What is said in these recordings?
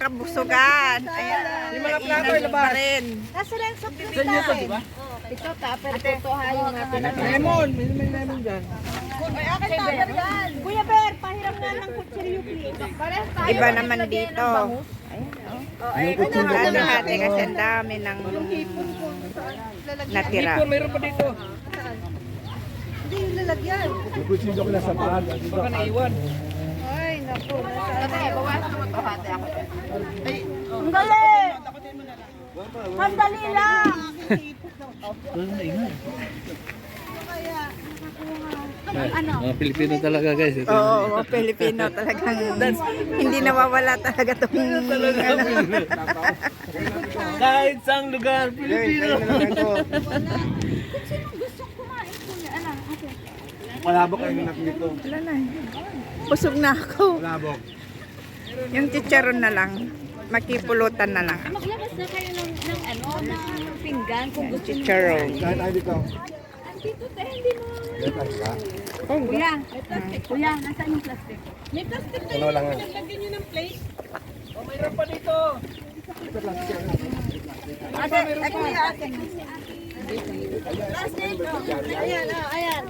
kabusugan. Ayan. Yung mga plato ay labas. Nasa rin sa Sa inyo to, di ba? ito tapos ito hayong natin. Lemon. May lemon dyan. Ay, akin tayo yan. Kuya Ber, pahiram nga ng kutsilyo please. Parehas tayo. Iba naman dito. Lalo natin kasi ang dami ng natira. Hipon, mayroon pa dito. Hindi yung lalagyan. Kukusin ko na sa paan. Baka naiwan. Ay, naku. Bawasan mo ito hati ako. Ang galing! Sandali lang! Mga Pilipino talaga guys. Ito. Oo, Pilipino talagang hindi nawawala talaga itong Kahit saang lugar, Pilipino. Malabok kayo na dito. wala na. Busog na ako. Malabok. Yung chicharon na lang. Makipulutan na lang. Maglabas na kayo ng pinggan kung gusto niyo. Chicharon. Kahit tayo dito. Dito tayo, hindi mo. Dito ka. Kuya, kuya, nasaan yung plastic? May plastic tayo. Ano lang yan? Lagyan nyo ng plate. Oh, mayroon pa dito. Ate, kuya, ate. Plastic. Ayan, ayan.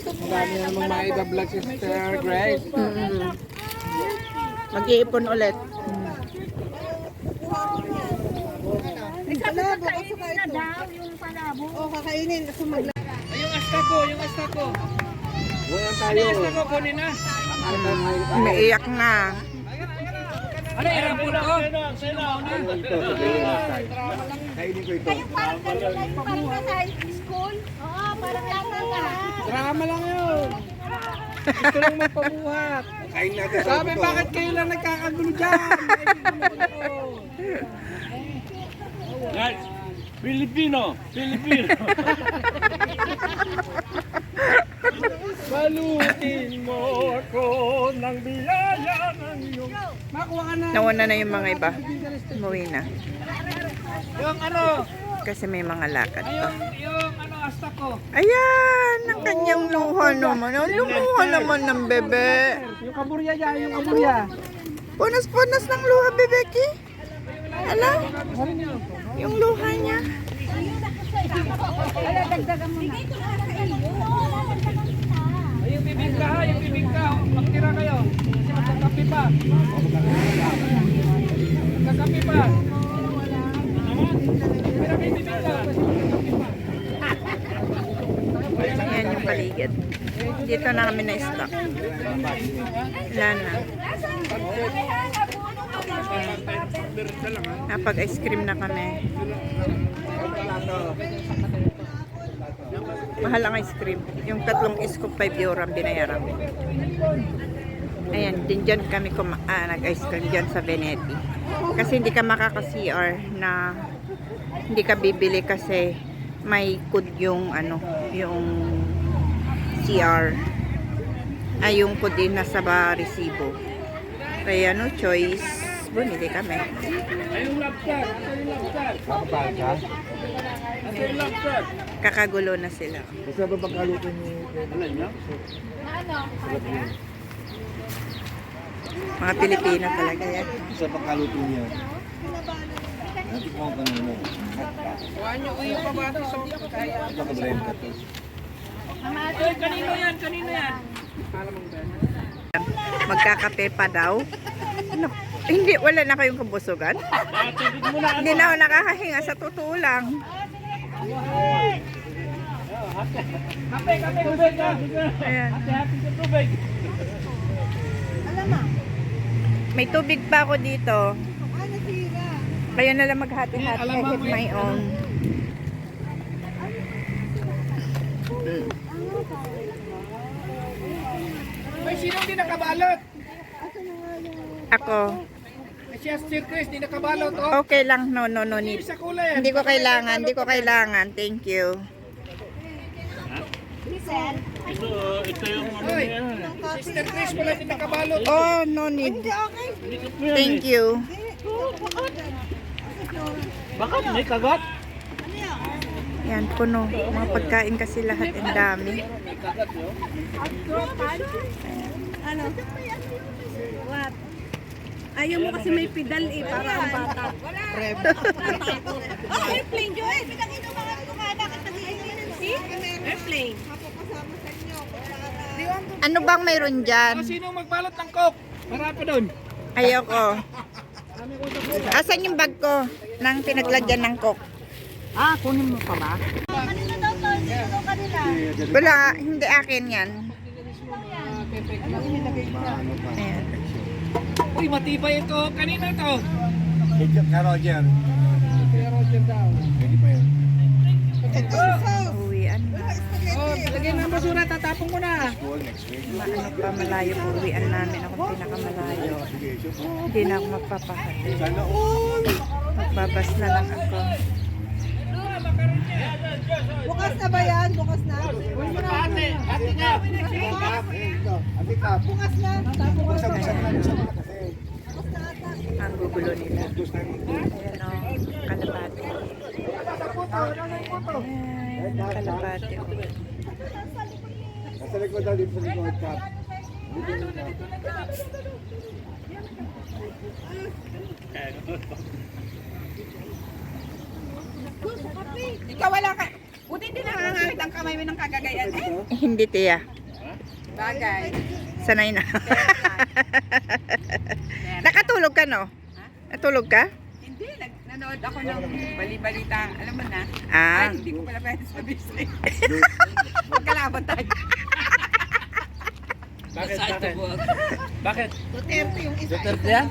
Ang dami namang mga iba-vlog si Sister Grace. Mag-iipon ulit. Nagkakainin na daw yung palabo. O, kakainin. Ay, yung astako, yung astako. Wala Ano tayo. yung astako? Kunin na. Umiiyak na. Ano, irapon ko? Ito, sabihin mo tayo. Kainin ko ito. Parang kanila yung parang nasa school. Oo, parang lata ka. Drama lang yun. Gusto lang magpabuhat. Kain natin sa Sabi, ito. bakit kayo lang nagkakagulo dyan? Guys, Pilipino. Pilipino. Balutin mo ako ng biyaya ng iyong... Makuha ka na. Nauna na yung mga iba. Umuwi na. Yung ano, Kasi may mga lakad pa. yung ano, astako. Ayan! Ang kanyang luha naman. Ang lumuha naman ng bebe. Yung kaburya dyan, yung kaburya. Punas-punas ng luha, bebeki. Ala? Yung luha niya. Wala, dagdagan mo na. Ay, yung bibingka ha, yung bibingka. Magtira kayo. Kasi magkakapi pa. Magkakapi pa. Pero may bibingka. Ayan yung paligid. Dito na kami na-stock. Wala na. Napag-ice cream na kami. Mahal ang ice cream. Yung tatlong scoop 5 euro ang binayaran ko. Ayan, din dyan kami nag-ice cream dyan sa Veneti. Kasi hindi ka makaka-CR na hindi ka bibili kasi may code yung ano, yung CR. Ay, yung code din nasa resibo. Kaya no choice. Bumili kami. Ayun lobster. Ayun lobster. Kapapaan ka? Ayun lobster. Kakagulo na sila. Gusto ba pagkaluto niyo? Ano niyo? Mga Pilipino talaga yan. Gusto pagkaluto niyo? Natin mo ka nyo. Kuhaan nyo yung pabati sa kaya. Ito ka blend ka to. Ay, kanino yan? Kanino yan? Magkakape pa daw. Ano? Hindi, wala na kayong kabusugan? Hindi na ako nakakahinga sa totoo lang. Kape, kape, tubig ka. Ayan. Hati-hati sa tubig. May tubig pa ako dito. Kayo na lang maghati-hati. I hit my own. May sino di nakabalot? Ako. May siya Sir Chris, di nakabalot. Oh, Okay lang. No need. sa kulay. Hindi ko kailangan. Hindi ko kailangan. Thank you. Hoy, Sister Chris pala di nakabalot. Oh, no need. Thank you. Bakit? May kagat? Yan, puno. Mga pagkain kasi lahat. Ang dami. Ano? What? Ayaw mo kasi may pedal eh, para ang bata. Wala. Airplane, Joy. Pinakita mga kumana kasi see? Airplane. Ano bang mayroon dyan? Sino magbalot ng coke? Para pa doon. Ayoko. Asan yung bag ko nang pinaglagyan ng coke? Kunin mo pa ba? Kanina daw to, hindi daw kanila. Wala, hindi akin yan. Ayan. Uy, matibay ito. Kanina to. Ka Roger. Kuya Roger daw. Pwede pa yun. Uwian na. Oh, lagyan ng basura. Tatapon ko na. School next week. Ano pa malayo po uwian namin. Ako pinakamalayo. Hindi na ako magpapahatid. Sana all. Magbabas na lang ako. Bukas na ba yan? Bukas na? Ate, ate nga. Ate Kap. Bukas na. Bukas na kasi. Ang gugulo nila. Ayan o, kalapati. Ayan, kalapati. Nasa likod daw dito sa likod, Kap. Ikaw wala ka. Buti din nangangamit ang kamay mo ng kagagayan eh. Hindi tiya. Bagay. Sanay na. Nakatulog ka no? Natulog ka? Hindi, nanood ako ng bali-balita. Alam mo na? Ah. Ay, hindi ko pala pwede sabihin sa'yo. Magkalaban tayo. Bakit? Bakit? Duterte yung isa. Duterte yan?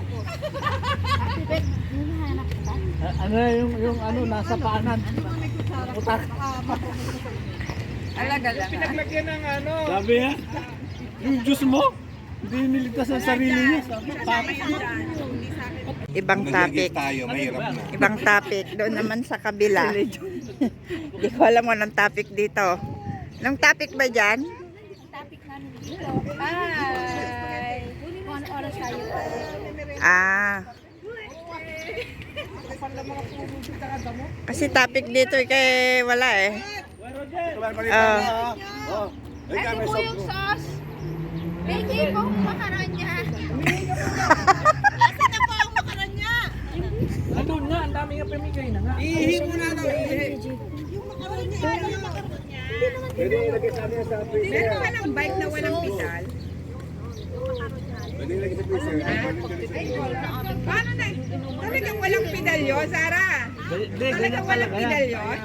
Ano yung ano nasa paanan? Utak. Alaga lang. Pinaglagyan ng ano. Sabi niya, yung juice mo, hindi niligtas sa sarili niya. Ibang topic. tayo, mahirap na. Ibang topic. Doon naman sa kabila. Hindi ko alam anong topic dito. Anong topic ba dyan? Ay. 1 oras tayo. Ah. Kasi topic dito kay wala eh. Oh. Ito po yung sauce. Bigay po ang makaran niya. Asa na po ang makaran niya? Nandun nga, ang dami nga pamigay na nga. Ihi mo na daw, ihi. Yung makaran niya. Ano yung makaran niya? Pwede ilagay sa amin sa freezer. Meron ka ng bike na walang pedal. Pwede ilagay sa freezer. Paano na? Talagang walang pedal yun, Sarah? Talagang walang pedal yun?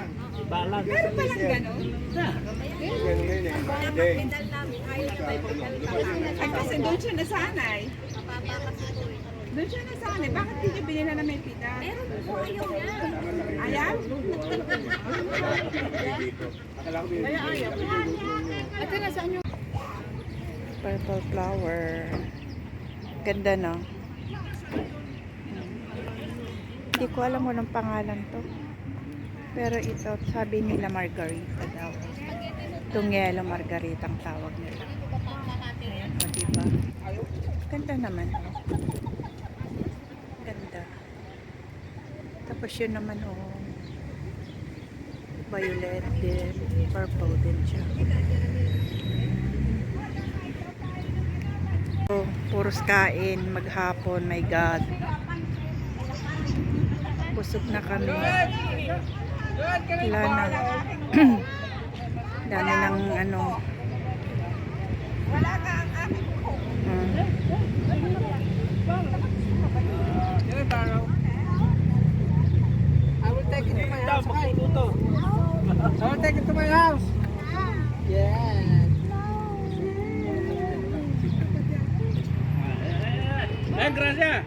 Balag. Meron palang gano'n? Ay, kasi doon siya nasanay. Doon siya nasanay. Bakit hindi niya binila na may pedal? Meron po, ayaw niya. Ayaw? Ate, nasaan yung... Purple flower. Ganda no? Hindi ko alam kung anong pangalan to. Pero ito, sabi nila Margarita daw. Itong yellow Margarita ang tawag nila. Ayan, o diba? Ganda naman. Ganda. Tapos yun naman, oh. Violet din. Purple din siya. Oh, puros kain, maghapon, my God. Busog na kami. Wala na. Dami ng ano. Wala ka ang aking ko. I will take it to my house. I will take it to my house. Yes. Eh, gracias.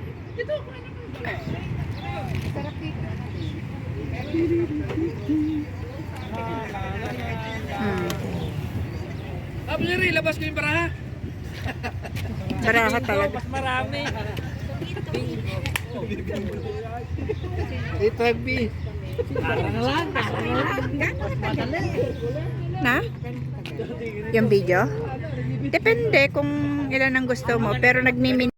Abli, labas ko yung baraha. Baraha talaga. Mas marami. Ito B. Para na lang. Na? Yung video? Depende kung ilan ang gusto mo. Pero nagmimin